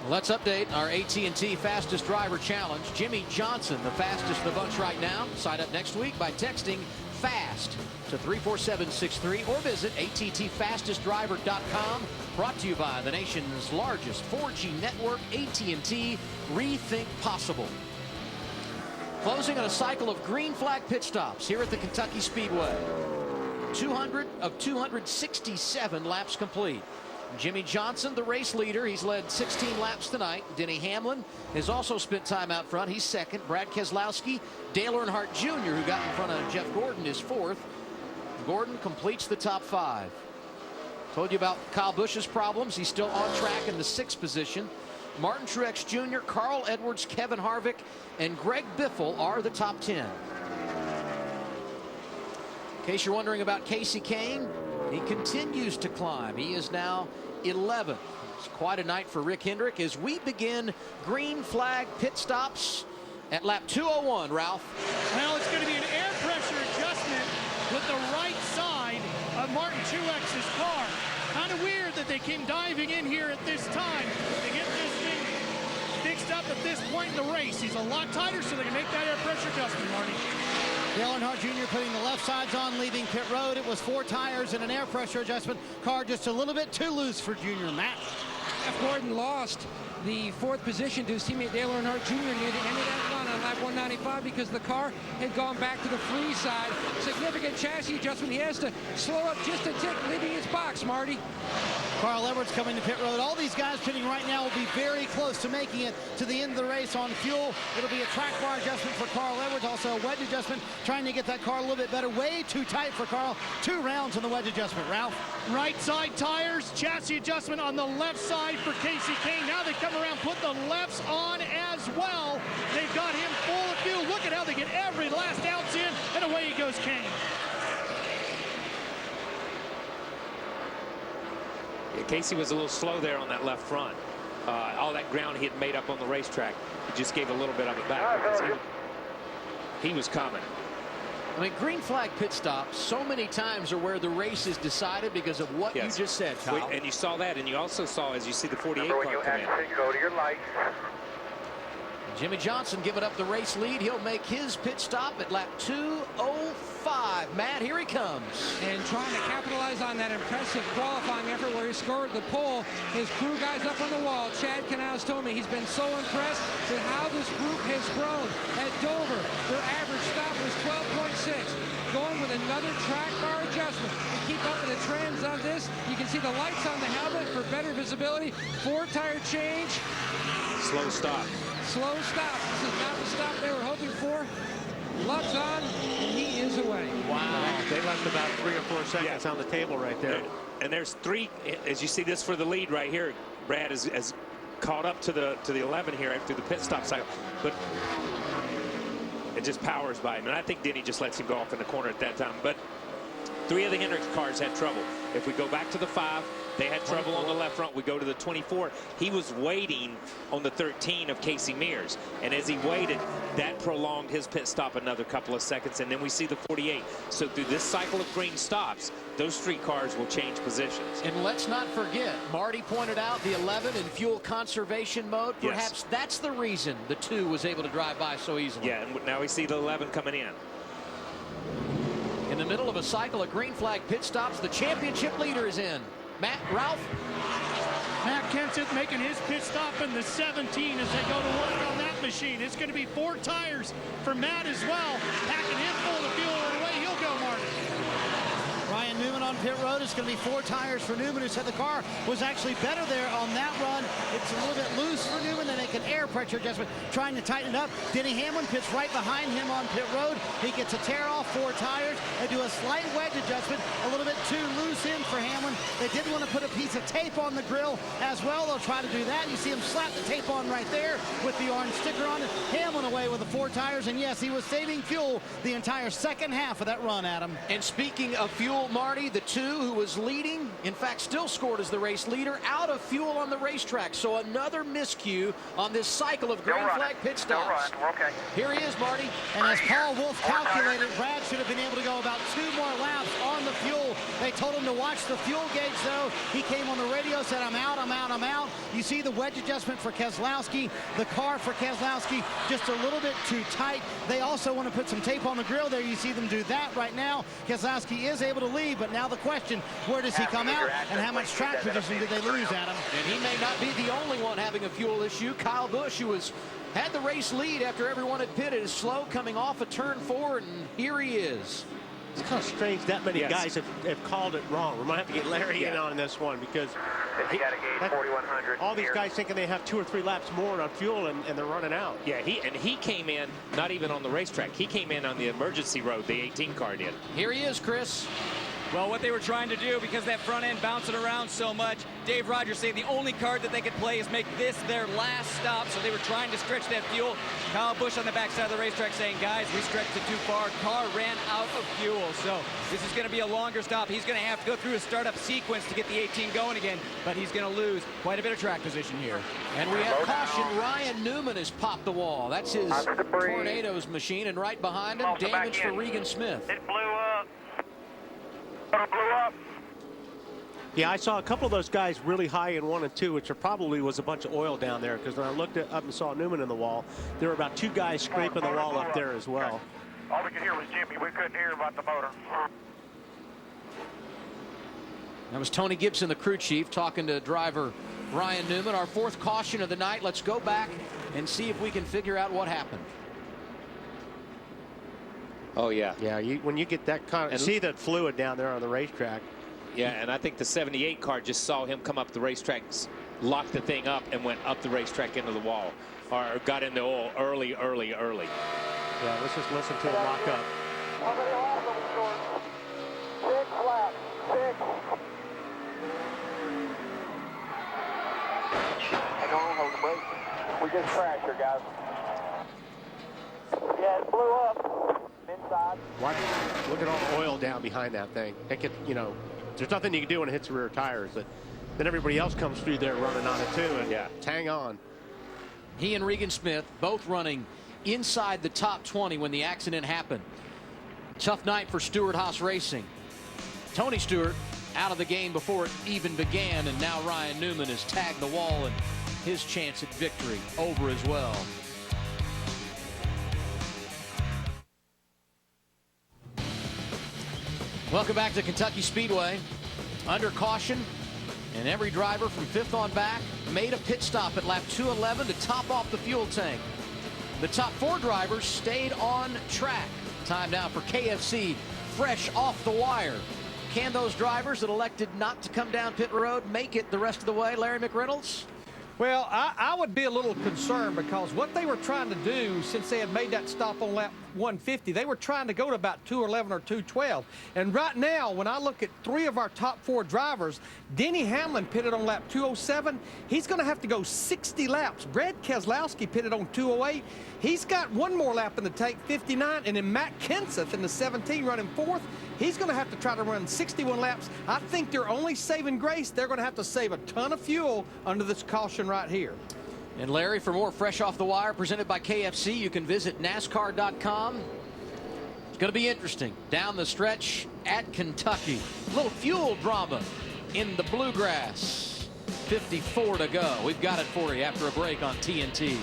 Let's update our AT&T Fastest Driver Challenge. Jimmy Johnson, the fastest of the bunch right now. Sign up next week by texting FAST to 34763 or visit attfastestdriver.com. Brought to you by the nation's largest 4G network, AT&T. Rethink possible. Closing on a cycle of green flag pit stops here at the Kentucky Speedway. 200 of 267 laps complete. Jimmy Johnson, the race leader. He's led 16 laps tonight. Denny Hamlin has also spent time out front. He's second. Brad Keselowski, Dale Earnhardt Jr., who got in front of Jeff Gordon, is fourth. Gordon completes the top 5. Told you about Kyle Busch's problems. He's still on track in the 6th position. Martin Truex Jr., Carl Edwards, Kevin Harvick, and Greg Biffle are the top 10. In case you're wondering about Kasey Kahne, he continues to climb. He is now 11th. It's quite a night for Rick Hendrick as we begin green flag pit stops at lap 201, Ralph. Well, it's going to be an air pressure adjustment with the right side of Martin Truex's car. Kind of weird that they came diving in here at this time to get this thing fixed up at this point in the race. He's a lot tighter, so they can make that air pressure adjustment, Marty. Dale Earnhardt Jr. putting the left sides on, leaving pit road. It was 4 tires and an air pressure adjustment. Car just a little bit too loose for Junior. Matt. Jeff Gordon lost the 4th position to his teammate Dale Earnhardt Jr. near the end of that run on lap 195 because the car had gone back to the free side. Significant chassis adjustment. He has to slow up just a tick, leaving his box, Marty. Carl Edwards coming to pit road. All these guys pitting right now will be very close to making it to the end of the race on fuel. It'll be a track bar adjustment for Carl Edwards, also a wedge adjustment, trying to get that car a little bit better. Way too tight for Carl. 2 rounds on the wedge adjustment. Ralph. Right side tires, chassis adjustment on the left side for Kasey Kahne. Now they come around, put the lefts on as well. They've got him full of fuel. Look at how they get every last ounce in, and away he goes, Kahne. Yeah, Kasey was a little slow there on that left front. All that ground he had made up on the racetrack, he just gave a little bit of it back. He was coming. I mean, green flag pit stops so many times are where the race is decided because of what you just said, Kyle. And you saw that, and you also saw, as you see the 48 car come in. Go to your lights. Jimmy Johnson giving up the race lead. He'll make his pit stop at lap 205. Matt, here he comes. And trying to capitalize on that impressive qualifying effort where he scored the pole. His crew guys up on the wall. Chad Canals told me he's been so impressed with how this group has grown. At Dover, their average stop was 12.6. Going with another track bar adjustment to keep up with the trends on this. You can see the lights on the helmet for better visibility. 4 tire change. Slow stop. Slow stop. This is not the stop they were hoping for. Luck's on, and he is away. Wow. They left about 3 or 4 seconds on the table right there. And there's 3, as you see this for the lead right here. Brad is caught up to the 11 here after the pit stop cycle. But it just powers by him. And I think Denny just lets him go off in the corner at that time. But 3 of the Hendricks cars had trouble. If we go back to the 5, they had trouble on the left front. We go to the 24. He was waiting on the 13 of Casey Mears. And as he waited, that prolonged his pit stop another couple of seconds. And then we see the 48. So through this cycle of green stops, those 3 cars will change positions. And let's not forget, Marty pointed out the 11 in fuel conservation mode. Perhaps that's the reason the 2 was able to drive by so easily. Yeah, and now we see the 11 coming in. In the middle of a cycle of green flag pit stops, the championship leader is in. Matt, Ralph. Matt Kenseth making his pit stop in the 17 as they go to work on that machine. It's going to be 4 tires for Matt as well. Packing him full of fuel, and away he'll go, Martin. Ryan Newman on pit road. It's going to be 4 tires for Newman, who said the car was actually better there on that run. It's a little bit loose for Newman. They make an air pressure adjustment, trying to tighten it up. Denny Hamlin pits right behind him on pit road. He gets a tear off 4 tires. They do a slight wedge adjustment, a little bit too loose in for Hamlin. They did want to put a piece of tape on the grill as well. They'll try to do that. You see him slap the tape on right there with the orange sticker on it. Hamlin away with the 4 tires, and yes, he was saving fuel the entire second half of that run, Adam. And speaking of fuel, Marty, the 2 who was leading, in fact, still scored as the race leader, out of fuel on the racetrack. So another miscue on this cycle of green flag pit stops. We're okay. Here he is, Marty. And as Paul Wolf calculated, Brad should have been able to go about 2 more laps on the fuel They told him to watch the fuel gauge, though. He came on the radio, said, I'm out, I'm out, I'm out. You see the wedge adjustment for Keselowski. The car for Keselowski just a little bit too tight. They also want to put some tape on the grill there. You see them do that right now. Keselowski is able to lead, but now the question, where does he come out, and how much track position did they lose, Adam? And he may not be the only one having a fuel issue. Kyle Busch, who had the race lead after everyone had pitted, is slow coming off a turn 4, and here he is. It's kind of strange that many guys have called it wrong. We might have to get Larry in on this one, because all these guys thinking they have 2 or 3 laps more on fuel, and they're running out. Yeah, he came in not even on the racetrack. He came in on the emergency road, the 18 car did. Here he is, Chris. Well, what they were trying to do, because that front end bouncing around so much, Dave Rogers saying the only card that they could play is make this their last stop, so they were trying to stretch that fuel. Kyle Busch on the backside of the racetrack saying, guys, we stretched it too far. Car ran out of fuel, so this is going to be a longer stop. He's going to have to go through a startup sequence to get the 18 going again, but he's going to lose quite a bit of track position here. And we have caution. Ryan Newman has popped the wall. That's his Tornadoes machine, and right behind him, damage for Regan Smith. It blew up. Blew up. Yeah, I saw a couple of those guys really high in 1 and 2, which probably was a bunch of oil down there, because when I looked up and saw Newman in the wall, there were about 2 guys scraping the wall up there as well. All we could hear was Jimmy. We couldn't hear about the motor. That was Tony Gibson, the crew chief, talking to driver Ryan Newman. Our 4th caution of the night. Let's go back and see if we can figure out what happened. Oh, yeah. Yeah, when you get that kind of, see that fluid down there on the racetrack. Yeah, and I think the 78 car just saw him come up the racetrack, locked the thing up, and went up the racetrack into the wall, or got into oil early. Yeah, let's just listen to him lock up. How many laps are we short? 6 laps. 6. Hang on, hold the brake. We just crashed here, guys. Yeah, it blew up. Inside. Look at all the oil down behind that thing. It could, there's nothing you can do when it hits the rear tires. But then everybody else comes through there running on it too, and hang on. He and Regan Smith both running inside the top 20 when the accident happened. Tough night for Stewart-Haas Racing. Tony Stewart out of the game before it even began, and now Ryan Newman has tagged the wall, and his chance at victory over as well. Welcome back to Kentucky Speedway. Under caution, and every driver from 5th on back made a pit stop at lap 211 to top off the fuel tank. The top 4 drivers stayed on track. Time now for KFC, fresh off the wire. Can those drivers that elected not to come down pit road make it the rest of the way, Larry McReynolds? Well, I would be a little concerned, because what they were trying to do, since they had made that stop on lap 150, they were trying to go to about 211 or 212. And right now, when I look at 3 of our top 4 drivers, Denny Hamlin pitted on lap 207. He's going to have to go 60 laps. Brad Keselowski pitted on 208. He's got 1 more lap in the tank, 59. And then Matt Kenseth in the 17 running 4th. He's going to have to try to run 61 laps. I think they're only saving grace. They're going to have to save a ton of fuel under this caution right here. And Larry, for more Fresh Off the Wire presented by KFC, you can visit NASCAR.com. It's going to be interesting down the stretch at Kentucky. A little fuel drama in the bluegrass. 54 to go. We've got it for you after a break on TNT.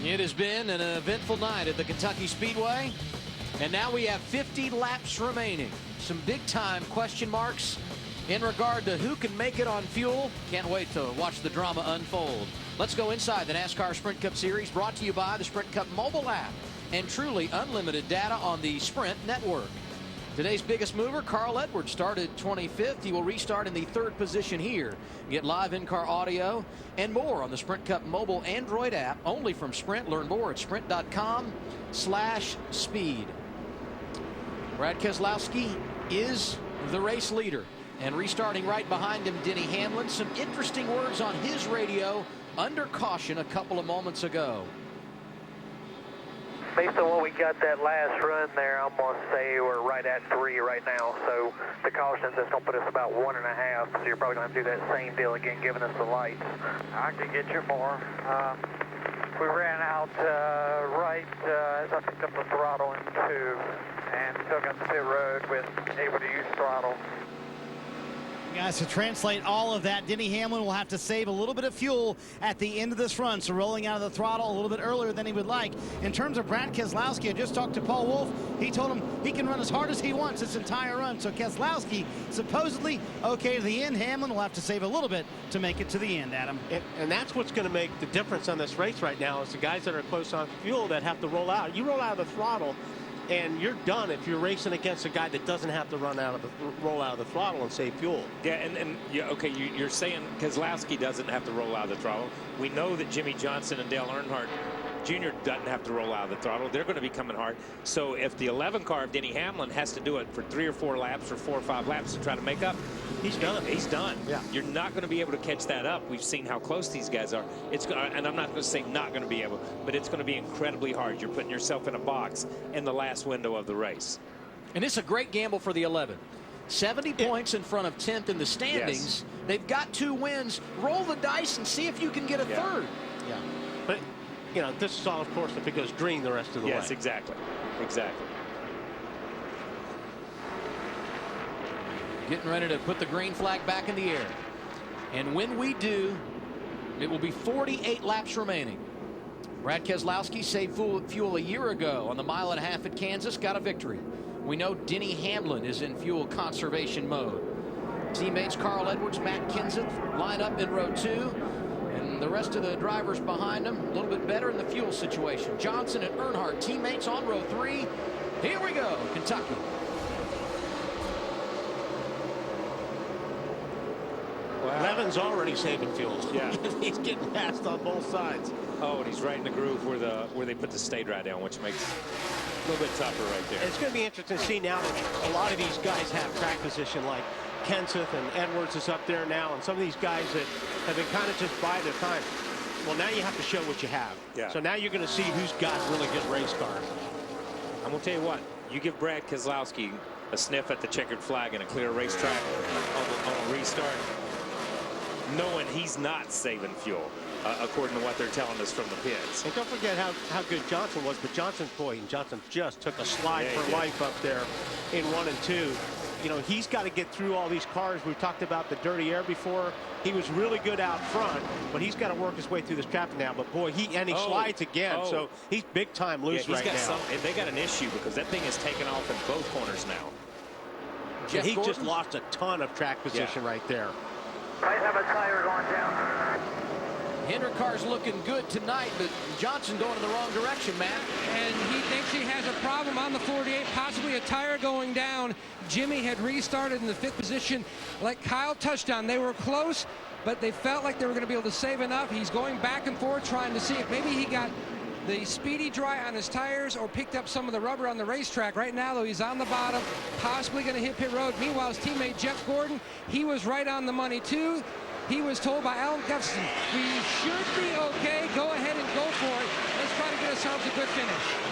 It has been an eventful night at the Kentucky Speedway, and now we have 50 laps remaining. Some big-time question marks in regard to who can make it on fuel. Can't wait to watch the drama unfold. Let's go inside the NASCAR Sprint Cup Series, brought to you by the Sprint Cup mobile app and truly unlimited data on the Sprint network. Today's biggest mover, Carl Edwards, started 25th. He will restart in the 3rd position here. Get live in-car audio and more on the Sprint Cup mobile Android app, only from Sprint. Learn more at sprint.com/speed. Brad Keselowski is the race leader, and restarting right behind him, Denny Hamlin. Some interesting words on his radio under caution a couple of moments ago. Based on what we got that last run there, I'm going to say we're right at 3 right now. So the cautions, that's going to put us about 1.5. So you're probably going to have to do that same deal again, giving us the lights. I could get you more. We ran out right as I picked up the throttle in 2 and took up the pit road with able to use throttle. Guys, to translate all of that, Denny Hamlin will have to save a little bit of fuel at the end of this run, so rolling out of the throttle a little bit earlier than he would like. In terms of Brad Keselowski, I just talked to Paul Wolf. He told him he can run as hard as he wants this entire run, so Keselowski supposedly okay to the end. Hamlin will have to save a little bit to make it to the end, Adam. And that's what's going to make the difference on this race right now is the guys that are close on fuel that have to roll out. You roll out of the throttle, and you're done if you're racing against a guy that doesn't have to roll out of the throttle and save fuel. Yeah, and yeah, okay, you're saying Keselowski doesn't have to roll out of the throttle. We know that Jimmy Johnson and Dale Earnhardt Jr. doesn't have to roll out of the throttle. They're going to be coming hard. So if the 11 car of Denny Hamlin has to do it for 3 or 4 laps or 4 or 5 laps to try to make up, he's done. He's done. Yeah. You're not going to be able to catch that up. We've seen how close these guys are. And I'm not going to say not going to be able, but it's going to be incredibly hard. You're putting yourself in a box in the last window of the race. And it's a great gamble for the 11. 70 points in front of 10th in the standings. Yes. They've got 2 wins. Roll the dice and see if you can get a third. Yeah. But, you know, this is all, of course, if it goes green the rest of the way. Yes, exactly. Exactly. Getting ready to put the green flag back in the air. And when we do, it will be 48 laps remaining. Brad Keselowski saved fuel a year ago on the 1.5 mile at Kansas, got a victory. We know Denny Hamlin is in fuel conservation mode. Teammates Carl Edwards, Matt Kenseth line up in row 2. And the rest of the drivers behind them a little bit better in the fuel situation. Johnson and Earnhardt teammates on row 3. Here we go, Kentucky. Levin's already saving fuel. Yeah. He's getting passed on both sides. Oh, and he's right in the groove where they put the stay dry down, which makes it a little bit tougher right there. It's going to be interesting to see now that a lot of these guys have track position, like Kenseth and Edwards is up there now, and some of these guys that have been kind of just biding their time. Well, now you have to show what you have. Yeah. So now you're going to see who's got really good race cars. I'm going to tell you what, you give Brad Keselowski a sniff at the checkered flag and a clear racetrack on a restart, knowing he's not saving fuel, according to what they're telling us from the pits. And don't forget how good Johnson was, but Johnson just took a slide for life up there in 1 and 2. You know, he's got to get through all these cars. We've talked about the dirty air before. He was really good out front, but he's got to work his way through this traffic now. But boy, he slides again, so he's big time loose right now. And they got an issue because that thing is taking off in both corners now. And he just lost a ton of track position right there. Might have a tire going down. Hendrick car's looking good tonight, but Johnson going in the wrong direction, Matt. And he thinks he has a problem on the 48, possibly a tire going down. Jimmy had restarted in the 5th position. Like Kyle touched on, they were close, but they felt like they were going to be able to save enough. He's going back and forth trying to see if maybe he got the speedy dry on his tires or picked up some of the rubber on the racetrack. Right now, though, he's on the bottom, possibly going to hit pit road. Meanwhile, his teammate Jeff Gordon, he was right on the money, too. He was told by Alan Gustafson, we should be okay. Go ahead and go for it. Let's try to get ourselves a good finish.